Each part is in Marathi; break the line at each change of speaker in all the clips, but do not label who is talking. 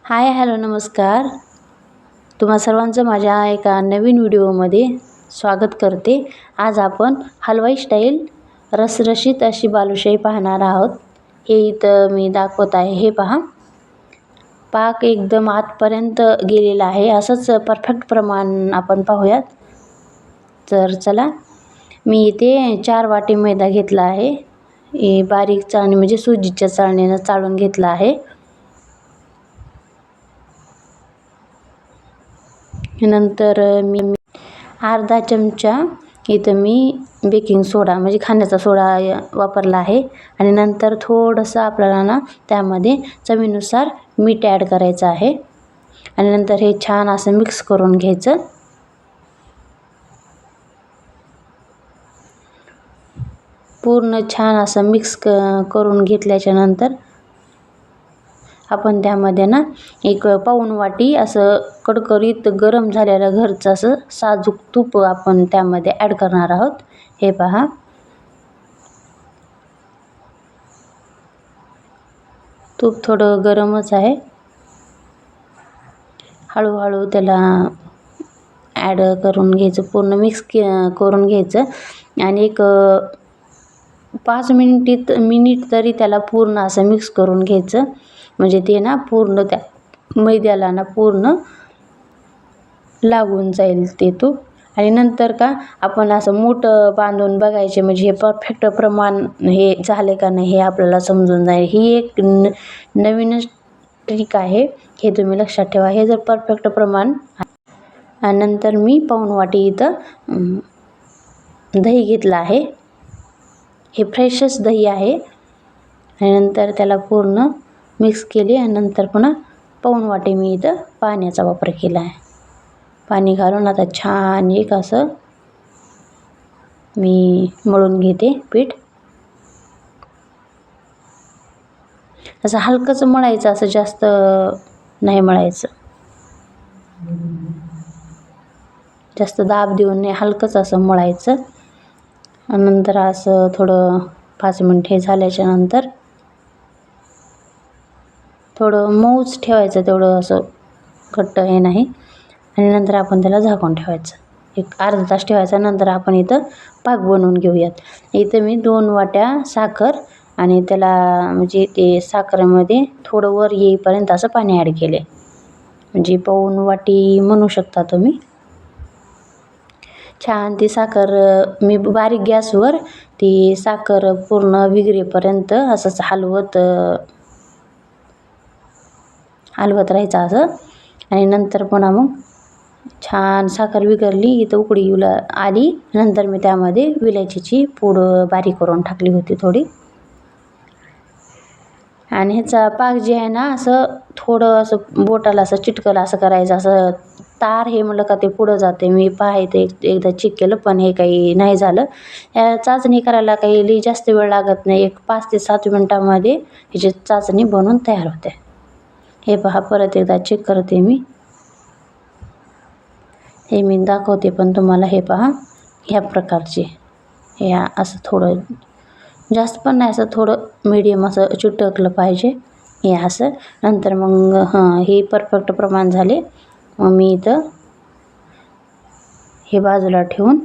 हाय हॅलो नमस्कार. तुम्हा सर्वांचं माझ्या एका नवीन व्हिडिओमध्ये स्वागत करते. आज आपण हलवाई स्टाईल रसरशीत अशी बालुशाही पाहणार आहोत. हे इथं मी दाखवत आहे. हे पहा, पाक एकदम आतपर्यंत गेलेला आहे. असंच परफेक्ट प्रमाण आपण पाहूयात. तर चला, मी इथे 4 वाटी मैदा घेतला आहे. हे बारीक चाळणी म्हणजे सुजीच्या चाळणीनं चाळून घेतला आहे. नंतर मी अर्धा चमचा इथं मी बेकिंग सोडा म्हणजे खाण्याचा सोडा वापरला आहे. आणि नंतर थोडंसं आपल्याला ना त्यामध्ये चवीनुसार मीठ ॲड करायचं आहे. आणि नंतर हे छान असं मिक्स करून घ्यायचं. पूर्ण छान असं मिक्स करून घेतल्याच्या नंतर आपण त्यामध्ये ना एक पाऊण वाटी असं कडकडीत गरम झालेलं घरचं असं साजूक तूप आपण त्यामध्ये ॲड करणार आहोत. हे पहा, तूप थोडं गरमच आहे. हळूहळू त्याला ॲड करून घ्यायचं, पूर्ण मिक्स करून घ्यायचं. आणि एक 5 मिनिट तरी त्याला पूर्ण असं मिक्स करून घ्यायचं. म्हणजे ते ना पूर्ण त्या मैद्याला ना पूर्ण लागून जाईल ते तूप. आणि नंतर का आपण असं मूठ बांधून बघायचे, म्हणजे हे परफेक्ट प्रमाण हे झाले का नाही हे आपल्याला समजून जाईल. ही एक नवीनच ट्रिक आहे, हे तुम्ही लक्षात ठेवा. हे जर परफेक्ट प्रमाण. आणि नंतर मी पाऊण वाटी इथं दही घेतलं आहे. हे फ्रेशच दही आहे. आणि नंतर त्याला पूर्ण मिक्स केले. आणि नंतर पुन्हा पाऊण वाटी मी इथं पाण्याचा वापर केला आहे. पाणी घालून आता छान एक असं मी मळून घेते पीठ. असं हलकंच मळायचं, असं जास्त नाही मळायचं, जास्त दाब देऊन नाही, हलकंच असं मळायचं. आणि नंतर असं थोडं 5 मिनिटे झाल्याच्या नंतर थोडं मऊच ठेवायचं, तेवढं असं घट्ट हे नाही. आणि नंतर आपण त्याला झाकून ठेवायचं, एक अर्धा तास ठेवायचा. नंतर आपण इथं पाक बनवून घेऊयात. इथं मी 2 वाट्या साखर आणि त्याला म्हणजे ते साखरेमध्ये थोडं वर येईपर्यंत असं पाणी ॲड केले, म्हणजे पाऊण वाटी म्हणू शकता तुम्ही. छान ती साखर मी बारीक गॅसवर ती साखर पूर्ण विघरेपर्यंत असंच हलवत राहायचं असं. आणि नंतर पुन्हा मग छान साखर विघरली, इथं उकळी येऊ आली. नंतर मी त्यामध्ये विलायचीची पूड बारीक करून टाकली होती थोडी. आणि ह्याचा पाक जे आहे ना, असं थोडं असं बोटाला असं चिटकलं असं करायचं. असं तार हे म्हणलं का ते पुढं जाते. मी पाहायचं एकदा चेक केलं, पण हे काही नाही झालं. ह्या चाचणी करायला काही लई जास्त वेळ लागत नाही. एक 5 ते 7 मिनटामध्ये ह्याची चाचणी बनवून तयार होते. हे पहा, परत एकदा चेक करते मी. हे मी दाखवते पण तुम्हाला. हे पहा, ह्या प्रकारचे हे असं थोडं जास्त पण नाही, असं थोडं मीडियम असं चिटकलं पाहिजे हे असं. नंतर मग हे परफेक्ट प्रमाण झाले. मग मी इथं हे बाजूला ठेवून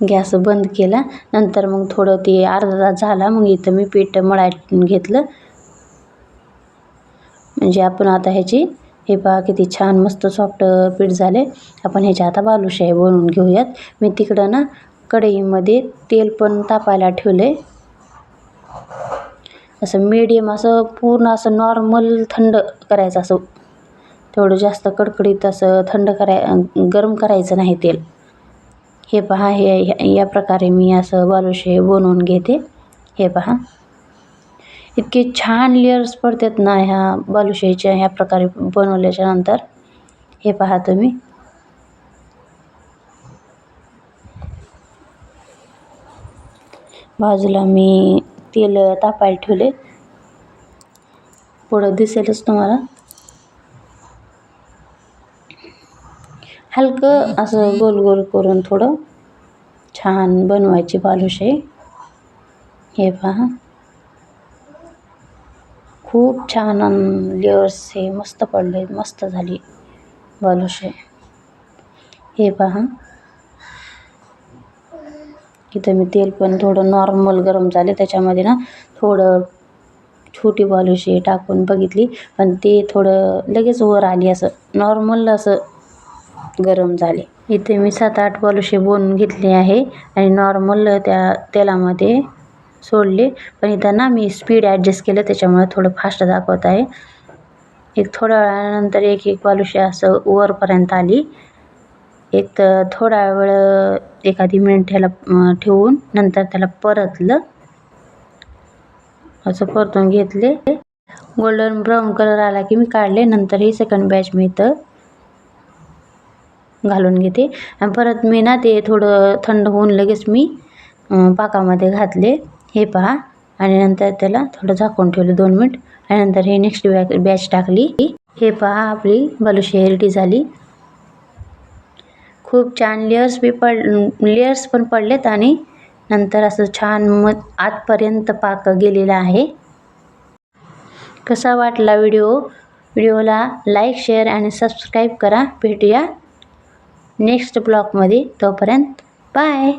गॅस बंद केला. नंतर मग थोडं ते अर्धा तास झाला, मग इथं मी पीठ मळायला घेतलं. म्हणजे आपण आता ह्याची हे पहा किती छान मस्त सॉफ्ट पीठ झाले. आपण ह्याच्या आता बालुशाही बनवून घेऊयात. मी तिकडं ना कढईमध्ये तेल पण तापायला ठेवले. असं मीडियम असं पूर्ण असं नॉर्मल थंड करायचं, असं तेवढं जास्त कडकडीत असं गरम करायचं नाही तेल. हे पहा, हे या प्रकारे मी असं बालुशाही बनवून घेते. हे पहा, इतके छान लेयर्स पडतात ना ह्या बालुशाहीच्या ह्या प्रकारे बनवल्याच्या नंतर. हे पहा तुम्ही. बाजूला मी तेल तापायला ठेवले, पुढं दिसेलच तुम्हाला. हलकं असं गोल गोल करून थोडं छान बनवायची बालुशाही. हे पहा, खूप छान लेयर्स हे मस्त पडले, मस्त झाली बालुशाही. हे पहा, इथं मी तेल पण थोडं नॉर्मल गरम झाले, त्याच्यामध्ये ना थोडं छोटी बालुशाही टाकून बघितली, पण ते थोडं लगेच वर आली, असं नॉर्मल असं गरम झाले. इथे मी 7-8 बालुशाही बनवून घेतली आहे आणि नॉर्मल त्या तेलामध्ये सोडले. पण इथं ना मी स्पीड ॲडजस्ट केलं, त्याच्यामुळे थोडं फास्ट दाखवत आहे. एक थोड्या वेळानंतर एक बालुशाही असं वरपर्यंत आली. एक तर थोडा वेळ एखादी मिनिट ह्याला ठेवून नंतर त्याला परतलं, असं परतून घेतले. गोल्डन ब्राऊन कलर आला की मी काढले. नंतर ही सेकंड बॅच मी इथं घालून घेते आणि परत मी ना ते थोडं थंड होऊन लगेच मी पाकामध्ये घातले. हे पहा, आणि नंतर त्याला थोडं झाकून ठेवलं 2 मिनिट आणि नंतर हे नेक्स्ट बॅच टाकली. हे पहा, आपली बालुशाही रेडी झाली. खूप छान लेयर्स पण पडलेत आणि नंतर असं छान आतपर्यंत पाक गेलेला आहे. कसा वाटला व्हिडिओला लाईक, शेअर आणि सबस्क्राईब करा. भेटूया नेक्स्ट ब्लॉगमध्ये. तोपर्यंत बाय.